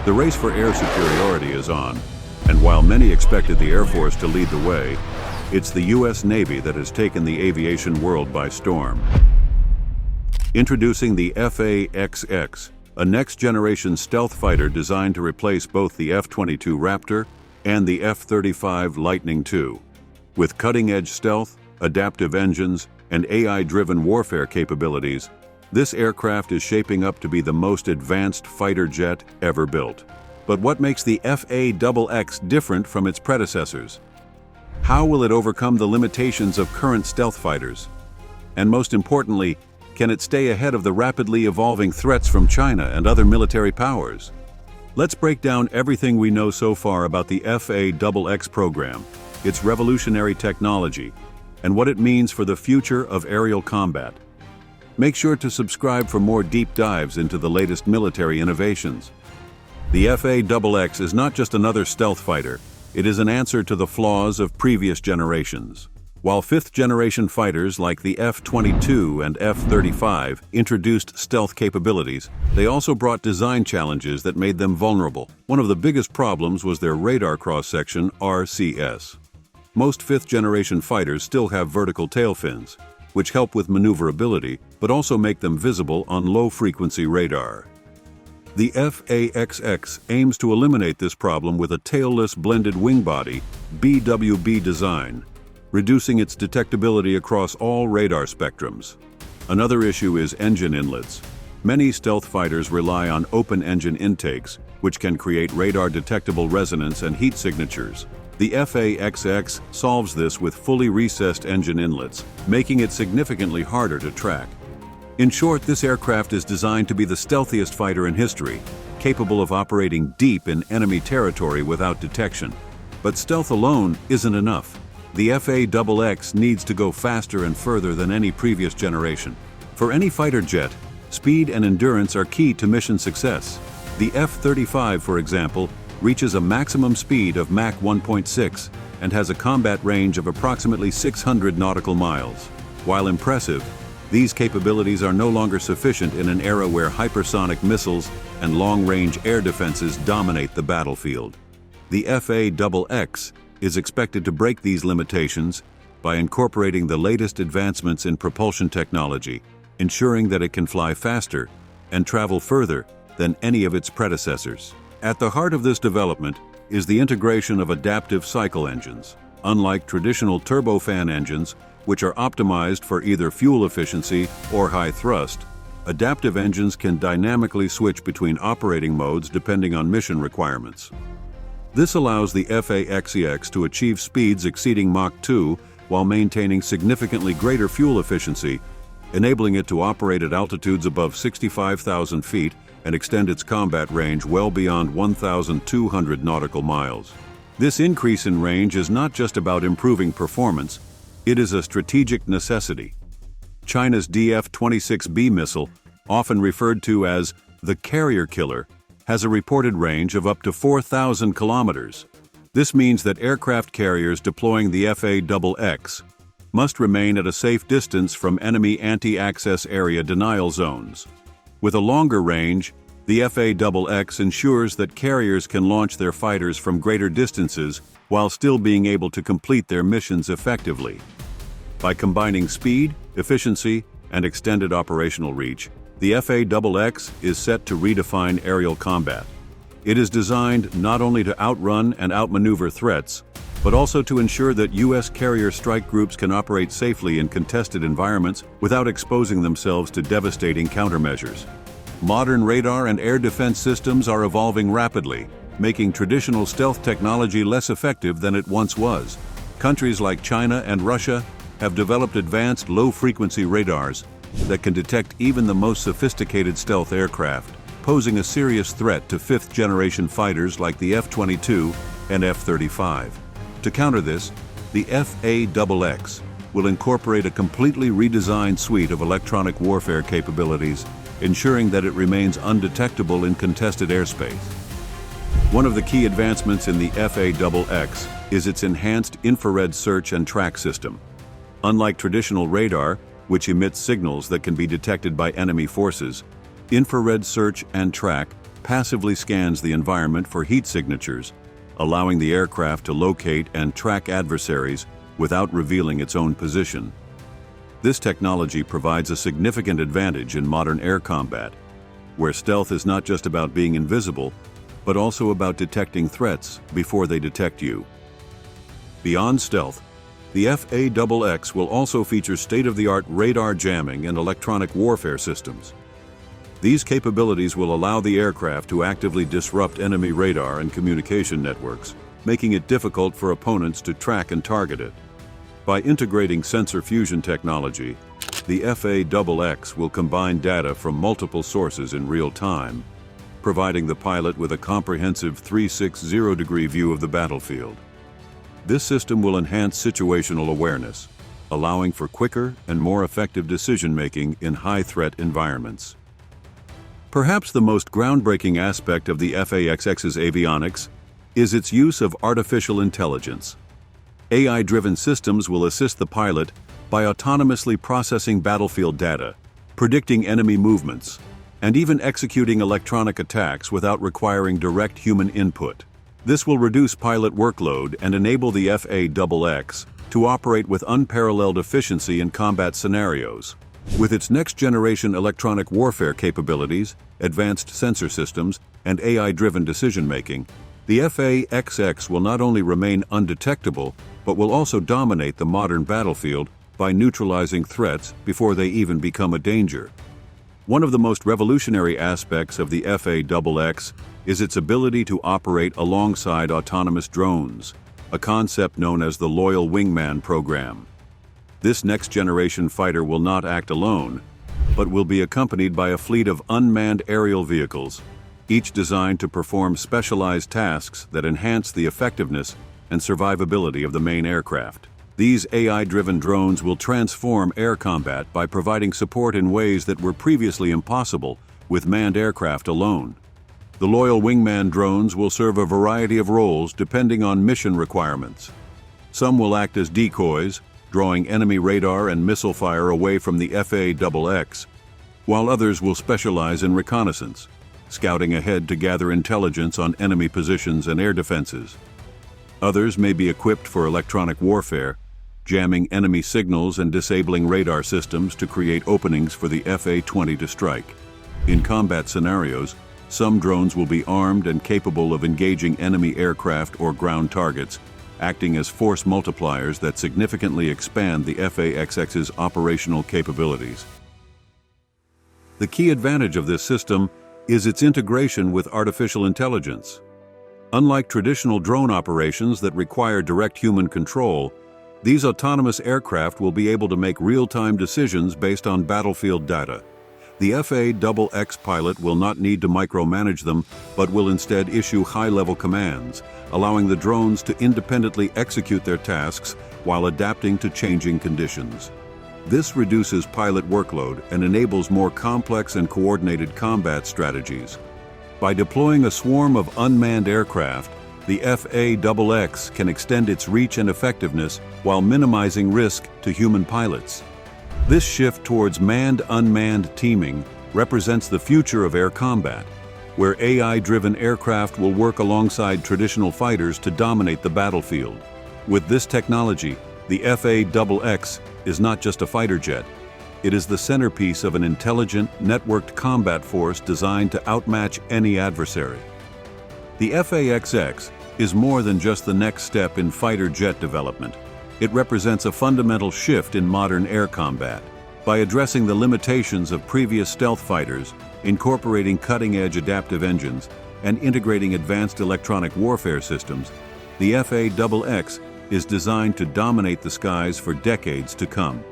The race for air superiority is on, and while many expected the Air Force to lead the way, it's the U.S. Navy that has taken the aviation world by storm. Introducing the FAXX, a next-generation stealth fighter designed to replace both the F-22 Raptor and the F-35 Lightning II. With cutting-edge stealth, adaptive engines, and AI-driven warfare capabilities, this aircraft is shaping up to be the most advanced fighter jet ever built. But what makes the FAXX different from its predecessors? How will it overcome the limitations of current stealth fighters? And most importantly, can it stay ahead of the rapidly evolving threats from China and other military powers? Let's break down everything we know so far about the FAXX program, its revolutionary technology, and what it means for the future of aerial combat. Make sure to subscribe for more deep dives into the latest military innovations. The FAXX is not just another stealth fighter, it is an answer to the flaws of previous generations. While fifth-generation fighters like the F-22 and F-35 introduced stealth capabilities, they also brought design challenges that made them vulnerable. One of the biggest problems was their radar cross-section, RCS. Most fifth-generation fighters still have vertical tail fins, which help with maneuverability, but also make them visible on low-frequency radar. The FAXX aims to eliminate this problem with a tailless blended wing body, BWB design, reducing its detectability across all radar spectrums. Another issue is engine inlets. Many stealth fighters rely on open engine intakes, which can create radar-detectable resonance and heat signatures. The FAXX solves this with fully recessed engine inlets, making it significantly harder to track. In short, this aircraft is designed to be the stealthiest fighter in history, capable of operating deep in enemy territory without detection. But stealth alone isn't enough. The FAXX needs to go faster and further than any previous generation. For any fighter jet, speed and endurance are key to mission success. The F-35, for example, reaches a maximum speed of Mach 1.6 and has a combat range of approximately 600 nautical miles. While impressive, these capabilities are no longer sufficient in an era where hypersonic missiles and long-range air defenses dominate the battlefield. The FAXX is expected to break these limitations by incorporating the latest advancements in propulsion technology, ensuring that it can fly faster and travel further than any of its predecessors. At the heart of this development is the integration of adaptive cycle engines. Unlike traditional turbofan engines, which are optimized for either fuel efficiency or high thrust, adaptive engines can dynamically switch between operating modes depending on mission requirements. This allows the FAXX to achieve speeds exceeding Mach 2 while maintaining significantly greater fuel efficiency, enabling it to operate at altitudes above 65,000 feet and extend its combat range well beyond 1,200 nautical miles. This increase in range is not just about improving performance, it is a strategic necessity. China's F-22 missile, often referred to as the carrier killer, has a reported range of up to 4,000 kilometers. This means that aircraft carriers deploying the FAXX must remain at a safe distance from enemy anti-access area denial zones. With a longer range, the FAXX ensures that carriers can launch their fighters from greater distances while still being able to complete their missions effectively. By combining speed, efficiency, and extended operational reach, the FAXX is set to redefine aerial combat. It is designed not only to outrun and outmaneuver threats, but also to ensure that U.S. carrier strike groups can operate safely in contested environments without exposing themselves to devastating countermeasures. Modern radar and air defense systems are evolving rapidly, making traditional stealth technology less effective than it once was. Countries like China and Russia have developed advanced low-frequency radars that can detect even the most sophisticated stealth aircraft, posing a serious threat to fifth-generation fighters like the F-22 and F-35. To counter this, the FAXX will incorporate a completely redesigned suite of electronic warfare capabilities, ensuring that it remains undetectable in contested airspace. One of the key advancements in the FAXX is its enhanced infrared search and track system. Unlike traditional radar, which emits signals that can be detected by enemy forces, infrared search and track passively scans the environment for heat signatures, allowing the aircraft to locate and track adversaries without revealing its own position. This technology provides a significant advantage in modern air combat, where stealth is not just about being invisible, but also about detecting threats before they detect you. Beyond stealth, the FAXX will also feature state-of-the-art radar jamming and electronic warfare systems. These capabilities will allow the aircraft to actively disrupt enemy radar and communication networks, making it difficult for opponents to track and target it. By integrating sensor fusion technology, the FAXX will combine data from multiple sources in real time, providing the pilot with a comprehensive 360-degree view of the battlefield. This system will enhance situational awareness, allowing for quicker and more effective decision-making in high-threat environments. Perhaps the most groundbreaking aspect of the FAXX's avionics is its use of artificial intelligence. AI-driven systems will assist the pilot by autonomously processing battlefield data, predicting enemy movements, and even executing electronic attacks without requiring direct human input. This will reduce pilot workload and enable the FAXX to operate with unparalleled efficiency in combat scenarios. With its next-generation electronic warfare capabilities, advanced sensor systems, and AI-driven decision-making, the FAXX will not only remain undetectable, but will also dominate the modern battlefield by neutralizing threats before they even become a danger. One of the most revolutionary aspects of the FAXX is its ability to operate alongside autonomous drones, a concept known as the Loyal Wingman program. This next-generation fighter will not act alone, but will be accompanied by a fleet of unmanned aerial vehicles, each designed to perform specialized tasks that enhance the effectiveness and survivability of the main aircraft. These AI-driven drones will transform air combat by providing support in ways that were previously impossible with manned aircraft alone. The Loyal Wingman drones will serve a variety of roles depending on mission requirements. Some will act as decoys, drawing enemy radar and missile fire away from the FAXX, while others will specialize in reconnaissance, scouting ahead to gather intelligence on enemy positions and air defenses. Others may be equipped for electronic warfare, jamming enemy signals and disabling radar systems to create openings for the F-22 to strike. In combat scenarios, some drones will be armed and capable of engaging enemy aircraft or ground targets, acting as force multipliers that significantly expand the FAXX's operational capabilities. The key advantage of this system is its integration with artificial intelligence. Unlike traditional drone operations that require direct human control, these autonomous aircraft will be able to make real-time decisions based on battlefield data. The FAXX pilot will not need to micromanage them, but will instead issue high-level commands, allowing the drones to independently execute their tasks while adapting to changing conditions. This reduces pilot workload and enables more complex and coordinated combat strategies. By deploying a swarm of unmanned aircraft, the FAXX can extend its reach and effectiveness while minimizing risk to human pilots. This shift towards manned-unmanned teaming represents the future of air combat, where AI-driven aircraft will work alongside traditional fighters to dominate the battlefield. With this technology, the FAXX is not just a fighter jet. It is the centerpiece of an intelligent, networked combat force designed to outmatch any adversary. The FAXX is more than just the next step in fighter jet development. It represents a fundamental shift in modern air combat. By addressing the limitations of previous stealth fighters, incorporating cutting-edge adaptive engines, and integrating advanced electronic warfare systems, the FAXX is designed to dominate the skies for decades to come.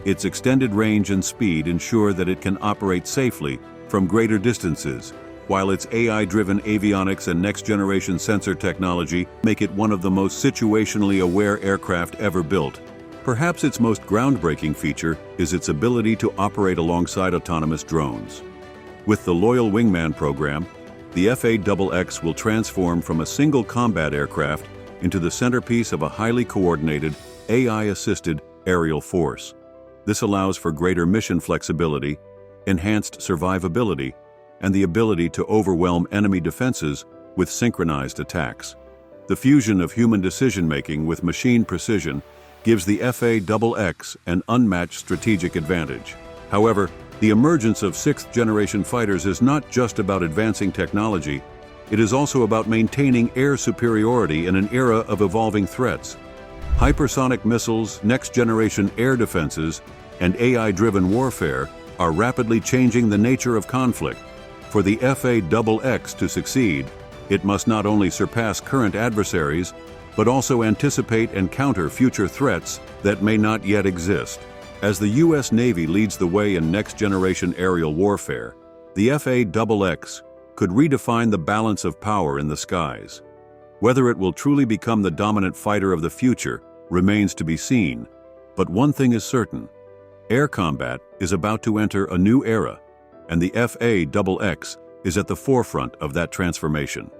Its extended range and speed ensure that it can operate safely from greater distances, while its AI-driven avionics and next-generation sensor technology make it one of the most situationally aware aircraft ever built. Perhaps its most groundbreaking feature is its ability to operate alongside autonomous drones. With the Loyal Wingman program, the FAXX will transform from a single combat aircraft into the centerpiece of a highly coordinated, AI-assisted aerial force. This allows for greater mission flexibility, enhanced survivability, and the ability to overwhelm enemy defenses with synchronized attacks. The fusion of human decision-making with machine precision gives the FAXX an unmatched strategic advantage. However, the emergence of sixth-generation fighters is not just about advancing technology, it is also about maintaining air superiority in an era of evolving threats. Hypersonic missiles, next-generation air defenses, and AI-driven warfare are rapidly changing the nature of conflict. For the FAXX to succeed, it must not only surpass current adversaries, but also anticipate and counter future threats that may not yet exist. As the U.S. Navy leads the way in next-generation aerial warfare, the FAXX could redefine the balance of power in the skies. Whether it will truly become the dominant fighter of the future remains to be seen, but one thing is certain: air combat is about to enter a new era, and the FAXX is at the forefront of that transformation.